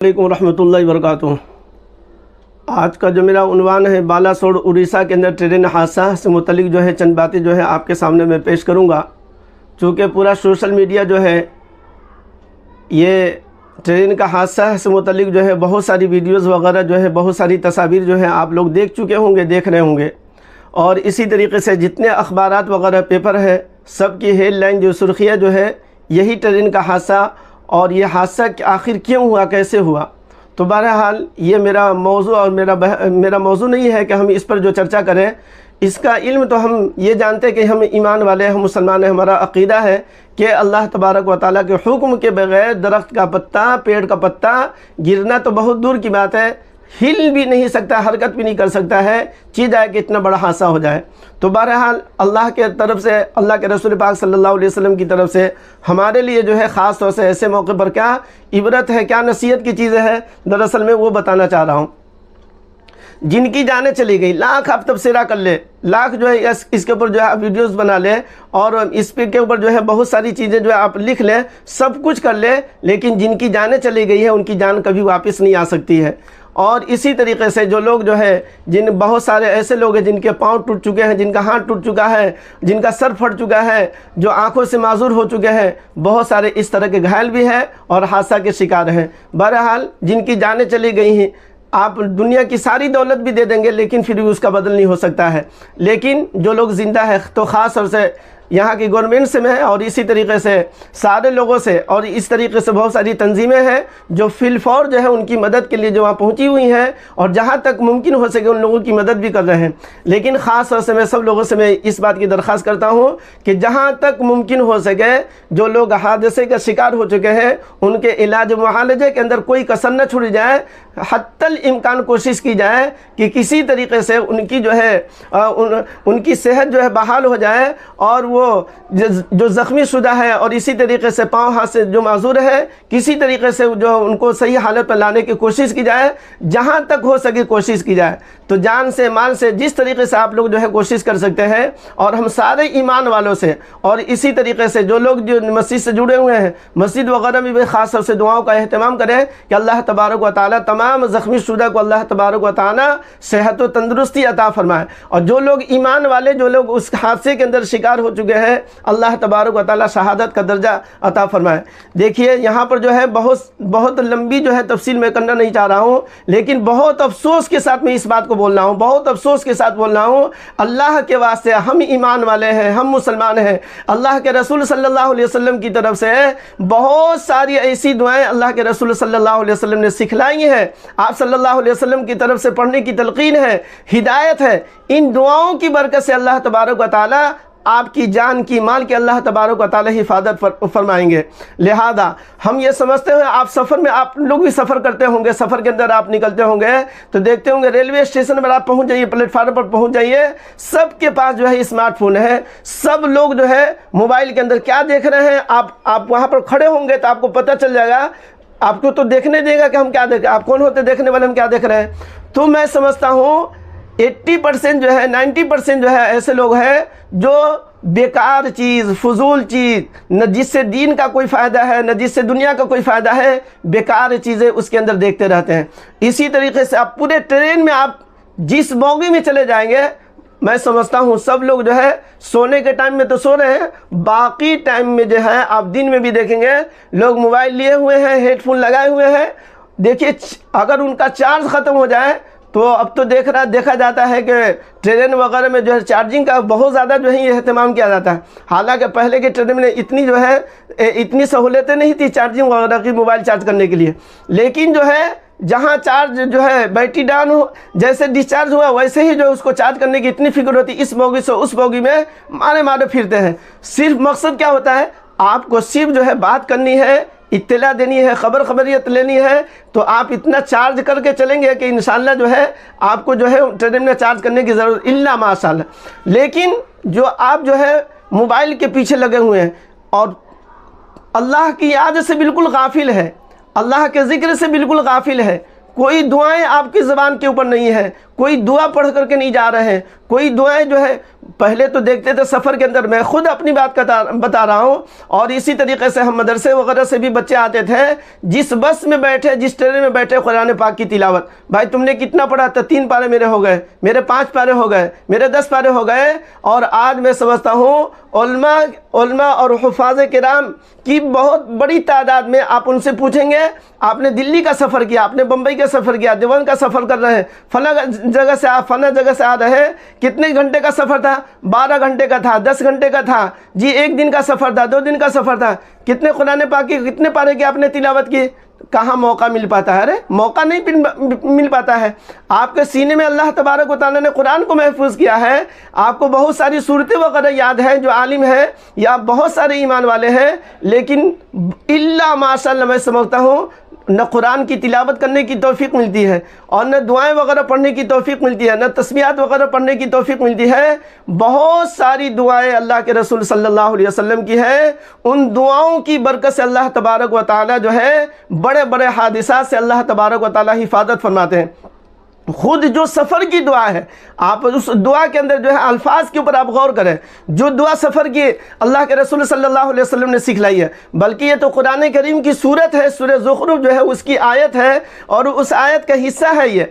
علیکم ورحمۃ اللہ وبرکاتہ۔ آج کا جو میرا عنوان ہے بالاسوڑ اڑیسہ کے اندر ٹرین حادثہ سے متعلق جو ہے چند باتیں جو ہے آپ کے سامنے میں پیش کروں گا۔ چونکہ پورا سوشل میڈیا جو ہے یہ ٹرین کا حادثہ سے متعلق جو ہے بہت ساری ویڈیوز وغیرہ جو ہے بہت ساری تصاویر جو ہے آپ لوگ دیکھ چکے ہوں گے، دیکھ رہے ہوں گے، اور اسی طریقے سے جتنے اخبارات وغیرہ پیپر ہے سب کی ہیڈ لائن جو سرخیاں جو ہے یہی ٹرین کا حادثہ اور یہ حادثہ آخر کیوں ہوا، کیسے ہوا۔ تو بہرحال یہ میرا موضوع اور میرا موضوع نہیں ہے کہ ہم اس پر جو چرچا کریں۔ اس کا علم تو ہم یہ جانتے ہیں کہ ہم ایمان والے، ہم مسلمان ہیں، ہمارا عقیدہ ہے کہ اللہ تبارک و تعالیٰ کے حکم کے بغیر درخت کا پتا، پیڑ کا پتا گرنا تو بہت دور کی بات ہے، ہل بھی نہیں سکتا، حرکت بھی نہیں کر سکتا ہے، چیز آئے کہ اتنا بڑا حادثہ ہو جائے۔ تو بہرحال اللہ کے طرف سے، اللہ کے رسول پاک صلی اللہ علیہ وسلم کی طرف سے ہمارے لیے جو ہے خاص طور سے ایسے موقع پر کیا عبرت ہے، کیا نصیحت کی چیزیں ہیں، دراصل میں وہ بتانا چاہ رہا ہوں۔ جن کی جانیں چلی گئی، لاکھ آپ تبصرہ کر لے، لاکھ جو ہے اس کے اوپر جو ہے آپ ویڈیوز بنا لیں اور اس پہ کے اوپر جو ہے بہت ساری چیزیں جو ہے آپ لکھ لیں، سب کچھ کر لیں، لیکن جن کی جانیں چلی گئی ہیں ان کی جان کبھی واپس نہیں آ سکتی ہے۔ اور اسی طریقے سے جو لوگ جو ہے بہت سارے ایسے لوگ ہیں جن کے پاؤں ٹوٹ چکے ہیں، جن کا ہاتھ ٹوٹ چکا ہے، جن کا سر پھٹ چکا ہے، جو آنکھوں سے معذور ہو چکے ہیں، بہت سارے اس طرح کے گھائل بھی ہیں اور حادثہ کے شکار ہیں۔ بہرحال جن کی جانیں چلی گئی ہیں، آپ دنیا کی ساری دولت بھی دے دیں گے لیکن پھر بھی اس کا بدل نہیں ہو سکتا ہے۔ لیکن جو لوگ زندہ ہے تو خاص طور سے یہاں کی گورنمنٹ سے میں اور اسی طریقے سے سارے لوگوں سے اور اس طریقے سے بہت ساری تنظیمیں ہیں جو فی الفور جو ہے ان کی مدد کے لیے جو وہاں پہنچی ہوئی ہیں اور جہاں تک ممکن ہو سکے ان لوگوں کی مدد بھی کر رہے ہیں۔ لیکن خاص طور سے میں سب لوگوں سے میں اس بات کی درخواست کرتا ہوں کہ جہاں تک ممکن ہو سکے جو لوگ حادثے کا شکار ہو چکے ہیں ان کے علاج معالجے کے اندر کوئی کسر نہ چھوڑی جائے، حتی الامکان کوشش کی جائے کہ کسی طریقے سے ان کی جو ہے ان کی صحت جو ہے بحال ہو جائے، اور وہ جو زخمی شدہ ہے اور اسی طریقے سے پاؤں ہاتھ سے جو معذور ہے کسی طریقے سے جو ان کو صحیح حالت پر لانے کی کوشش کی جائے، جہاں تک ہو سکے کوشش کی جائے۔ تو جان سے، مال سے، جس طریقے سے آپ لوگ جو ہے کوشش کر سکتے ہیں، اور ہم سارے ایمان والوں سے اور اسی طریقے سے جو لوگ جو مسجد سے جڑے ہوئے ہیں مسجد وغیرہ میں بھی خاص طور سے دعاؤں کا اہتمام کریں کہ اللہ تبارک و تعالیٰ تمام زخمی شدہ کو اللہ تبارک و تعالیٰ صحت و تندرستی عطا فرمائے، اور جو لوگ ایمان والے، جو لوگ اس حادثے کے اندر شکار ہو چکے ہیں، اللہ تبارک و تعالیٰ شہادت کا درجہ عطا فرمائے۔ دیکھیے یہاں پر جو ہے بہت لمبی جو ہے تفصیل میں کرنا نہیں چاہ رہا ہوں، لیکن بہت افسوس کے ساتھ میں اس بات کو بول رہا ہوں، بہت افسوس کے ساتھ بول رہا ہوں، اللہ کے واسطے ہم ایمان والے ہیں، ہم مسلمان ہیں، اللہ کے رسول صلی اللہ علیہ وسلم کی طرف سے بہت ساری ایسی دعائیں اللہ کے رسول صلی اللہ علیہ وسلم نے سکھلائی ہیں، آپ صلی اللہ علیہ وسلم کی طرف سے پڑھنے کی تلقین ہے، ہدایت ہے۔ ان دعاؤں کی برکت سے اللہ تبارک و تعالیٰ آپ کی جان کی، مال کے اللہ تبارک و تعالیٰ حفاظت فرمائیں گے۔ لہذا ہم یہ سمجھتے ہیں، آپ سفر میں، آپ لوگ بھی سفر کرتے ہوں گے، سفر کے اندر آپ نکلتے ہوں گے تو دیکھتے ہوں گے ریلوے اسٹیشن پر آپ پہنچ جائیے، پلیٹ فارم پر پہنچ جائیے، سب کے پاس جو ہے اسمارٹ فون ہے، سب لوگ جو ہے موبائل کے اندر کیا دیکھ رہے ہیں، آپ وہاں پر کھڑے ہوں گے تو آپ کو پتہ چل جائے گا، آپ کو تو دیکھنے دے گا کہ ہم کیا دیکھ رہے ہیں، آپ کون ہوتے دیکھنے والے، ہم کیا دیکھ رہے ہیں۔ تو میں سمجھتا ہوں 80% جو ہے، 90% جو ہے ایسے لوگ ہیں جو بیکار چیز، فضول چیز، نہ جس سے دین کا کوئی فائدہ ہے نہ جس سے دنیا کا کوئی فائدہ ہے، بیکار چیزیں اس کے اندر دیکھتے رہتے ہیں۔ اسی طریقے سے آپ پورے ٹرین میں آپ جس بوگی میں چلے جائیں گے، میں سمجھتا ہوں سب لوگ جو ہے سونے کے ٹائم میں تو سو رہے ہیں، باقی ٹائم میں جو ہے آپ دن میں بھی دیکھیں گے لوگ موبائل لیے ہوئے ہیں، ہیڈ فون لگائے ہوئے ہیں۔ دیکھیے اگر ان کا چارج ختم ہو جائے تو اب تو دیکھا جاتا ہے کہ ٹرین وغیرہ میں جو ہے چارجنگ کا بہت زیادہ جو ہے یہ اہتمام کیا جاتا ہے، حالانکہ پہلے کے ٹرین میں اتنی جو ہے اتنی سہولتیں نہیں تھی چارجنگ وغیرہ کی، موبائل چارج کرنے کے لیے، لیکن جو ہے جہاں چارج جو ہے بیٹری ڈاؤن ہو، جیسے ڈسچارج ہوا ویسے ہی جو ہے اس کو چارج کرنے کی اتنی فکر ہوتی، اس بوگی سے اس بوگی میں مارے پھرتے ہیں۔ صرف مقصد کیا ہوتا ہے، آپ کو صرف جو ہے بات کرنی ہے، اطلاع دینی ہے، خبریت لینی ہے، تو آپ اتنا چارج کر کے چلیں گے کہ انشاءاللہ جو ہے آپ کو جو ہے ٹرین میں چارج کرنے کی ضرورت الا ماشاءاللہ۔ لیکن جو آپ جو ہے موبائل کے پیچھے لگے ہوئے ہیں اور اللہ کی یاد سے بالکل غافل ہے، اللہ کے ذکر سے بالکل غافل ہے، کوئی دعائیں آپ کی زبان کے اوپر نہیں ہے، کوئی دعا پڑھ کر کے نہیں جا رہے ہیں، کوئی دعائیں جو ہے پہلے تو دیکھتے تھے سفر کے اندر، میں خود اپنی بات بتا رہا ہوں، اور اسی طریقے سے ہم مدرسے وغیرہ سے بھی بچے آتے تھے، جس بس میں بیٹھے، جس ٹرین میں بیٹھے، قرآن پاک کی تلاوت، بھائی تم نے کتنا پڑھا؟ تو 3 پارے میرے ہو گئے، میرے 5 پارے ہو گئے، میرے 10 پارے ہو گئے۔ اور آج میں سمجھتا ہوں علماء اور حفاظ کرام کی بہت بڑی تعداد میں آپ ان سے پوچھیں گے، آپ نے دلی کا سفر کیا، آپ نے بمبئی کا سفر کیا، دیوبند کا سفر کر رہے ہیں، فلاں جگہ سے آ رہے ہیں، کتنے گھنٹے کا سفر تھا؟ 12 گھنٹے کا تھا، 10 گھنٹے کا تھا جی، 1 دن کا سفر تھا، 2 دن کا سفر تھا، کتنے قرآن پاک کی کتنے پارے کی آپ نے تلاوت کی؟ کہاں موقع مل پاتا ہے؟ ارے موقع نہیں مل پاتا ہے۔ آپ کے سینے میں اللہ تبارک و تعالیٰ نے قرآن کو محفوظ کیا ہے، آپ کو بہت ساری صورتیں وغیرہ یاد ہیں، جو عالم ہیں یا بہت سارے ایمان والے ہیں، لیکن الا ماشاء اللہ میں سمجھتا ہوں نہ قرآن کی تلاوت کرنے کی توفیق ملتی ہے، اور نہ دعائیں وغیرہ پڑھنے کی توفیق ملتی ہے، نہ تسبیحات وغیرہ پڑھنے کی توفیق ملتی ہے۔ بہت ساری دعائیں اللہ کے رسول صلی اللہ علیہ وسلم کی ہے، ان دعاؤں کی برکت سے اللہ تبارک و تعالیٰ جو ہے بڑے بڑے حادثات سے اللہ تبارک و تعالیٰ حفاظت فرماتے ہیں۔ خود جو سفر کی دعا ہے، آپ اس دعا کے اندر جو ہے الفاظ کے اوپر آپ غور کریں، جو دعا سفر کی اللہ کے رسول صلی اللہ علیہ وسلم نے سکھلائی ہے، بلکہ یہ تو قرآن کریم کی صورت ہے، سورہ زخرف جو ہے اس کی آیت ہے، اور اس آیت کا حصہ ہے یہ،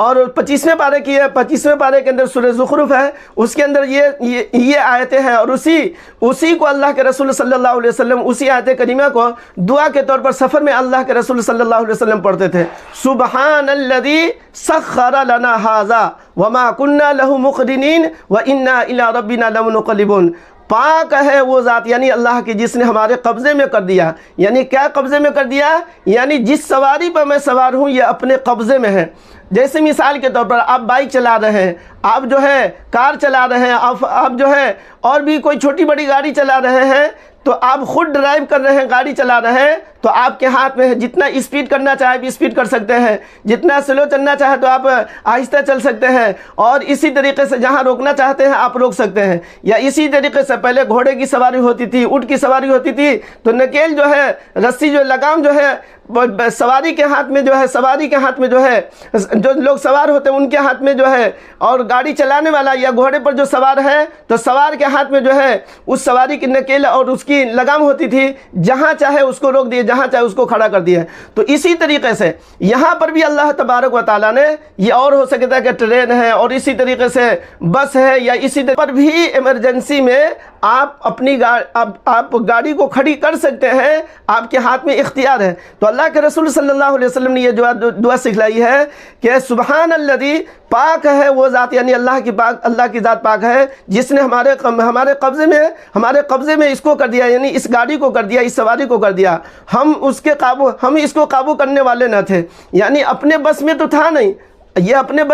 اور 25ویں پارے کی ہے، 25ویں پارے کے اندر سورہ زخرف ہے، اس کے اندر یہ آیتیں ہیں، اور اسی کو اللہ کے رسول صلی اللہ علیہ وسلم اسی آیت کریمہ کو دعا کے طور پر سفر میں اللہ کے رسول صلی اللہ علیہ وسلم پڑھتے تھے۔ سبحان الذی سخر لنا ھذا وما كنا له مقرنین وانا الى ربنا لمنقلبون۔ پاک ہے وہ ذات، یعنی اللہ کی، جس نے ہمارے قبضے میں کر دیا۔ یعنی کیا قبضے میں کر دیا؟ یعنی جس سواری پر میں سوار ہوں یہ اپنے قبضے میں ہے۔ جیسے مثال کے طور پر آپ بائک چلا رہے ہیں، آپ جو ہے کار چلا رہے ہیں، آپ جو ہے اور بھی کوئی چھوٹی بڑی گاڑی چلا رہے ہیں، تو آپ خود ڈرائیو کر رہے ہیں، گاڑی چلا رہے ہیں، تو آپ کے ہاتھ میں ہے، جتنا اسپیڈ کرنا چاہے بھی اسپیڈ کر سکتے ہیں، جتنا سلو چلنا چاہے تو آپ آہستہ چل سکتے ہیں، اور اسی طریقے سے جہاں روکنا چاہتے ہیں آپ روک سکتے ہیں۔ یا اسی طریقے سے پہلے گھوڑے کی سواری ہوتی تھی، اونٹ کی سواری ہوتی تھی، تو نکیل جو ہے، رسی جو لگام جو ہے سواری کے ہاتھ میں جو ہے، جو لوگ سوار ہوتے ہیں ان کے ہاتھ میں جو ہے، اور گاڑی چلانے والا یا گھوڑے پر جو سوار ہے تو سوار کے ہاتھ میں جو ہے اس سواری کی نکیل اور اس کی لگام ہوتی تھی، جہاں چاہے اس کو روک دیے، جہاں چاہے اس کو کھڑا کر دیا۔ تو اسی طریقے سے یہاں پر بھی اللہ تبارک و تعالیٰ نے یہ، اور ہو سکتا ہے کہ ٹرین ہے، اور اسی طریقے سے بس ہے، یا اسی طریقے پر بھی ایمرجنسی میں آپ اپنی آپ گاڑی کو کھڑی کر سکتے ہیں، آپ کے ہاتھ میں اختیار ہے۔ تو اللہ کے رسول صلی اللہ علیہ وسلم نے یہ دعا سکھلائی ہے کہ سبحان الذی، پاک ہے وہ ذات، یعنی اللہ کی ذات پاک ہے، جس نے ہمارے قبضے میں اس کو کر دیا، یعنی اس گاڑی کو کر دیا، اس سواری کو کر دیا۔ ہم اس کو قابو کرنے والے نہ تھے، یعنی اپنے بس میں تو تھا نہیں، یہ اپنے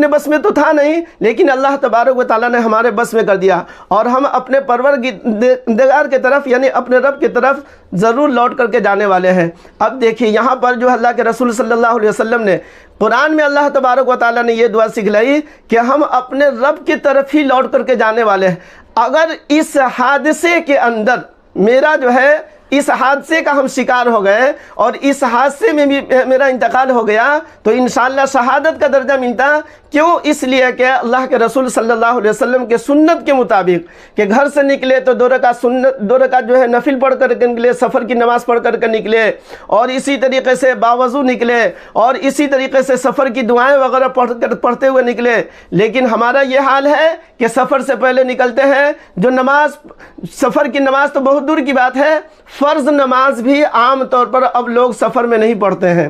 بس میں تو تھا نہیں، لیکن اللہ تبارک و تعالیٰ نے ہمارے بس میں کر دیا، اور ہم اپنے پروردگار کی طرف، یعنی اپنے رب کی طرف ضرور لوٹ کر کے جانے والے ہیں۔ اب دیکھیے یہاں پر جو اللہ کے رسول صلی اللہ علیہ وسلم نے قرآن میں اللہ تبارک و تعالیٰ نے یہ دعا سکھلائی کہ ہم اپنے رب کی طرف ہی لوٹ کر کے جانے والے ہیں۔ اگر اس حادثے کے اندر میرا جو ہے، اس حادثے کا ہم شکار ہو گئے اور اس حادثے میں بھی میرا انتقال ہو گیا تو انشاءاللہ شہادت کا درجہ ملتا۔ کیوں؟ اس لیے کہ اللہ کے رسول صلی اللہ علیہ وسلم کے سنت کے مطابق کہ گھر سے نکلے تو 2 رکعت جو ہے نفل پڑھ کر کے نکلے، سفر کی نماز پڑھ کر کے نکلے، اور اسی طریقے سے باوضو نکلے، اور اسی طریقے سے سفر کی دعائیں وغیرہ پڑھتے ہوئے نکلے۔ لیکن ہمارا یہ حال ہے کہ سفر سے پہلے نکلتے ہیں، جو نماز، سفر کی نماز تو بہت دور کی بات ہے، فرض نماز بھی عام طور پر اب لوگ سفر میں نہیں پڑھتے ہیں۔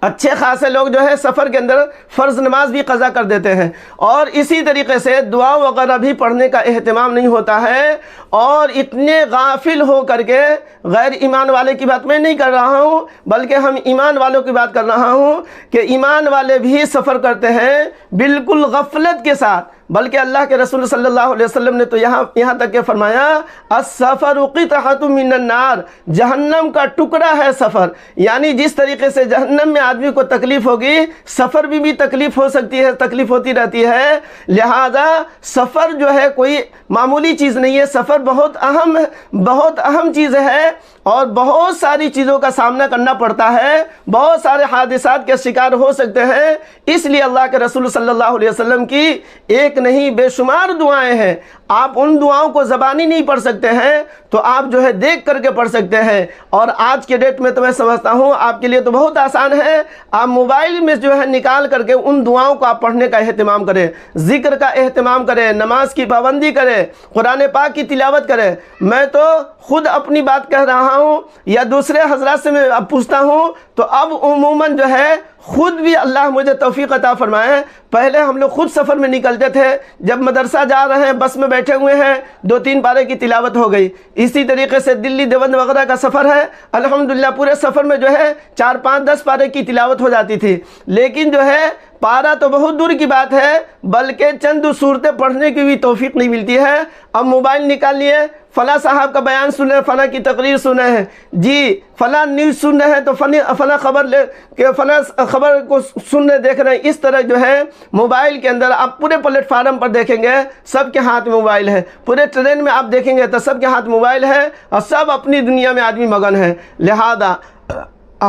اچھے خاصے لوگ جو ہے سفر کے اندر فرض نماز بھی قضا کر دیتے ہیں، اور اسی طریقے سے دعا وغیرہ بھی پڑھنے کا اہتمام نہیں ہوتا ہے، اور اتنے غافل ہو کر کے، غیر ایمان والے کی بات میں نہیں کر رہا ہوں بلکہ ہم ایمان والوں کی بات کر رہا ہوں کہ ایمان والے بھی سفر کرتے ہیں بالکل غفلت کے ساتھ۔ بلکہ اللہ کے رسول صلی اللہ علیہ وسلم نے تو یہاں تک کہ فرمایا السفر قطعۃ من النار، جہنم کا ٹکڑا ہے سفر، یعنی جس طریقے سے جہنم میں آدمی کو تکلیف ہوگی، سفر بھی تکلیف ہو سکتی ہے، تکلیف ہوتی رہتی ہے۔ لہذا سفر جو ہے کوئی معمولی چیز نہیں ہے، سفر بہت اہم چیز ہے، اور بہت ساری چیزوں کا سامنا کرنا پڑتا ہے، بہت سارے حادثات کے شکار ہو سکتے ہیں۔ اس لیے اللہ کے رسول صلی اللہ علیہ وسلم کی ایک ایک نہیں بے شمار دعائیں ہیں، آپ ان دعاؤں کو زبانی نہیں پڑھ سکتے ہیں تو آپ جو ہے دیکھ کر کے پڑھ سکتے ہیں۔ اور آج کے ڈیٹ میں تو میں سمجھتا ہوں آپ کے لیے تو بہت آسان ہے، آپ موبائل میں جو ہے نکال کر کے ان دعاؤں کو آپ پڑھنے کا اہتمام کریں، ذکر کا اہتمام کریں، نماز کی پابندی کریں، قرآن پاک کی تلاوت کریں۔ میں تو خود اپنی بات کہہ رہا ہوں یا دوسرے حضرات سے میں اب پوچھتا ہوں تو اب عموماً جو ہے خود بھی اللہ مجھے توفیق عطا فرمائے۔ پہلے ہم لوگ خود سفر میں نکلتے تھے، جب مدرسہ جا رہے ہیں بس میں بیٹھے ہوئے ہیں 2-3 پارے کی تلاوت ہو گئی۔ اسی طریقے سے دلی دیوبند وغیرہ کا سفر ہے، الحمدللہ پورے سفر میں جو ہے 4-5-10 پارے کی تلاوت ہو جاتی تھی، لیکن جو ہے پارا تو بہت دور کی بات ہے، بلکہ چند صورتیں پڑھنے کی بھی توفیق نہیں ملتی ہے۔ اب موبائل نکال لیے، فلاں صاحب کا بیان سنے، فلاں کی تقریر سنے ہیں، جی فلاں نیوز سن رہے ہیں تو فلاں خبر لے کہ فلاں خبر کو سننے دیکھ رہے ہیں۔ اس طرح جو ہے موبائل کے اندر آپ پورے پلیٹ فارم پر دیکھیں گے سب کے ہاتھ میں موبائل ہے، پورے ٹرین میں آپ دیکھیں گے تو سب کے ہاتھ موبائل ہے اور سب اپنی دنیا میں آدمی مگن ہے۔ لہذا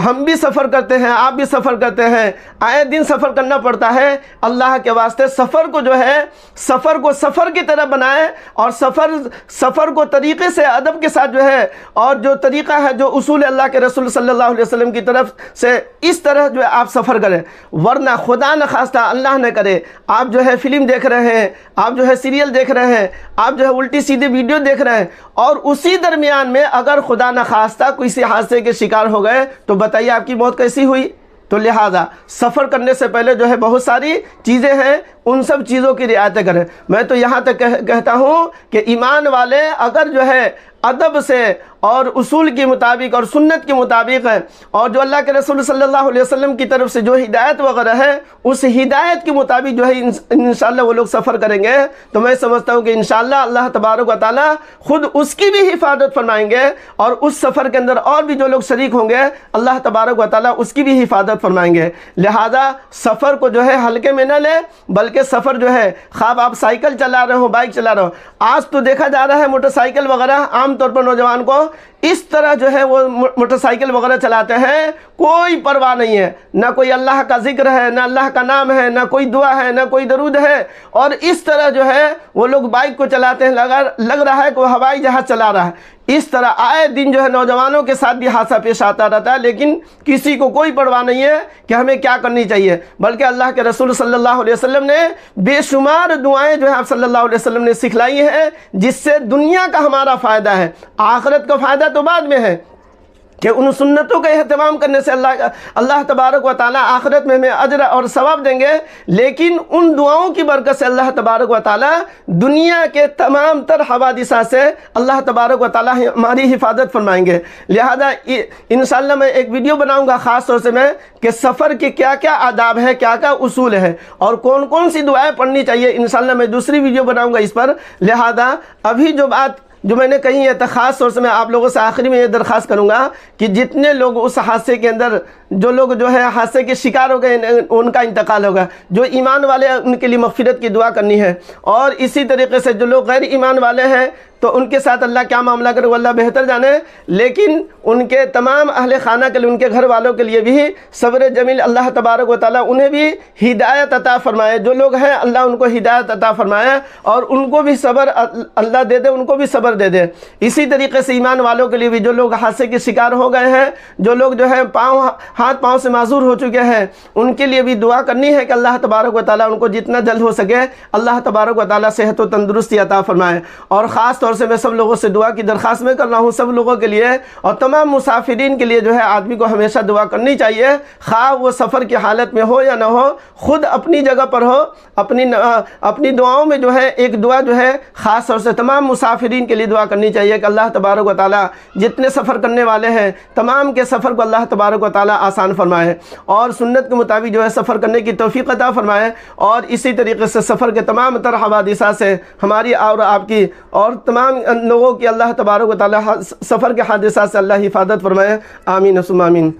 ہم بھی سفر کرتے ہیں، آپ بھی سفر کرتے ہیں، آئے دن سفر کرنا پڑتا ہے۔ اللہ کے واسطے سفر کو جو ہے سفر کو سفر کی طرح بنائیں، اور سفر کو طریقے سے ادب کے ساتھ جو ہے، اور جو طریقہ ہے جو اصول اللہ کے رسول صلی اللہ علیہ وسلم کی طرف سے اس طرح جو ہے آپ سفر کریں، ورنہ خدا نخواستہ اللہ نہ کرے آپ جو ہے فلم دیکھ رہے ہیں، آپ جو ہے سیریل دیکھ رہے ہیں، آپ جو ہے الٹی سیدھی ویڈیو دیکھ رہے ہیں، اور اسی درمیان میں اگر خدا نخواستہ کسی حادثے کے شکار ہو گئے تو بتائیے آپ کی موت کیسی ہوئی۔ تو لہذا سفر کرنے سے پہلے جو ہے بہت ساری چیزیں ہیں، ان سب چیزوں کی رعایت کریں۔ میں تو یہاں تک کہتا ہوں کہ ایمان والے اگر جو ہے ادب سے اور اصول کے مطابق اور سنت کے مطابق ہے، اور جو اللہ کے رسول صلی اللہ علیہ وسلم کی طرف سے جو ہدایت وغیرہ ہے اس ہدایت کے مطابق جو ہے انشاءاللہ وہ لوگ سفر کریں گے، تو میں سمجھتا ہوں کہ انشاءاللہ اللہ تبارک و تعالی خود اس کی بھی حفاظت فرمائیں گے، اور اس سفر کے اندر اور بھی جو لوگ شریک ہوں گے اللہ تبارک و تعالی اس کی بھی حفاظت فرمائیں گے۔ لہذا سفر کو جو ہے ہلکے میں نہ لیں، بلکہ سفر جو ہے خواب آپ سائیکل چلا رہے ہو، بائک چلا رہے ہو، آج تو دیکھا جا رہا ہے موٹر سائیکل وغیرہ عام طور پر نوجوان کو اس طرح جو ہے وہ موٹر سائیکل وغیرہ چلاتے ہیں، کوئی پرواہ نہیں ہے، نہ کوئی اللہ کا ذکر ہے، نہ اللہ کا نام ہے، نہ کوئی دعا ہے، نہ کوئی درود ہے، اور اس طرح جو ہے وہ لوگ بائک کو چلاتے ہیں، لگ رہا ہے کہ وہ ہوائی جہاز چلا رہا ہے۔ اس طرح آئے دن جو ہے نوجوانوں کے ساتھ بھی حادثہ پیش آتا رہتا ہے، لیکن کسی کو کوئی پرواہ نہیں ہے کہ ہمیں کیا کرنی چاہیے، بلکہ اللہ کے رسول صلی اللہ علیہ وسلم نے بے شمار دعائیں جو ہے آپ صلی اللہ علیہ وسلم نے سکھلائی ہیں، جس سے دنیا کا ہمارا فائدہ ہے، آخرت کا فائدہ تو بعد میں ہے، کہ ان سنتوں کا اہتمام کرنے سے اللہ تبارک و تعالیٰ آخرت میں ہمیں اجر اور ثواب دیں گے، لیکن ان دعاؤں کی برکت سے اللہ تبارک و تعالیٰ دنیا کے تمام تر حوادثات سے اللہ تبارک و تعالیٰ ہماری حفاظت فرمائیں گے۔ لہذا انشاءاللہ میں ایک ویڈیو بناؤں گا خاص طور سے میں کہ سفر کے کیا کیا آداب ہے، کیا کیا اصول ہے، اور کون کون سی دعائیں پڑھنی چاہیے، انشاءاللہ میں دوسری ویڈیو بناؤں گا اس پر۔ لہذا ابھی جو بات جو میں نے کہی ہے تو خاص طور سے میں آپ لوگوں سے آخری میں یہ درخواست کروں گا کہ جتنے لوگ اس حادثے کے اندر جو لوگ جو ہے حادثے کے شکار ہو گئے ان کا انتقال ہوگا، جو ایمان والے ان کے لیے مغفرت کی دعا کرنی ہے، اور اسی طریقے سے جو لوگ غیر ایمان والے ہیں تو ان کے ساتھ اللہ کیا معاملہ کرے وہ اللہ بہتر جانے، لیکن ان کے تمام اہل خانہ کے لیے، ان کے گھر والوں کے لیے بھی صبر جمیل اللہ تبارک و تعالیٰ انہیں بھی ہدایت عطا فرمائے، جو لوگ ہیں اللہ ان کو ہدایت عطا فرمائے اور ان کو بھی صبر اللہ دے دے، ان کو بھی صبر دے دے۔ اسی طریقے سے ایمان والوں کے لیے بھی جو لوگ حادثے کے شکار ہو گئے ہیں، جو لوگ جو ہے ہاتھ پاؤں سے معذور ہو چکے ہیں، ان کے لیے بھی دعا کرنی ہے کہ اللہ تبارک و تعالیٰ ان کو جتنا جلد ہو سکے اللہ تبارک و تعالیٰ صحت و تندرستی عطا فرمائے۔ اور خاص طور سے میں سب لوگوں سے دعا کی درخواست میں کر رہا ہوں، سب لوگوں کے لیے اور تمام مسافرین کے لیے جو ہے آدمی کو ہمیشہ دعا کرنی چاہیے، خواہ وہ سفر کی حالت میں ہو یا نہ ہو، خود اپنی جگہ پر ہو، اپنی دعاؤں میں جو ہے ایک دعا جو ہے خاص طور سے تمام مسافرین کے لیے دعا کرنی چاہیے کہ اللہ تبارک و تعالیٰ جتنے سفر کرنے والے ہیں تمام کے سفر کو اللہ تبارک و تعالیٰ آسان فرمائے، اور سنت کے مطابق جو ہے سفر کرنے کی توفیق عطا فرمائے، اور اسی طریقے سے سفر کے تمام تر حوادثات سے ہماری اور آپ کی اور تمام لوگوں کی اللہ تبارک و تعالیٰ سفر کے حادثات سے اللہ حفاظت فرمائے۔ آمین ثم آمین۔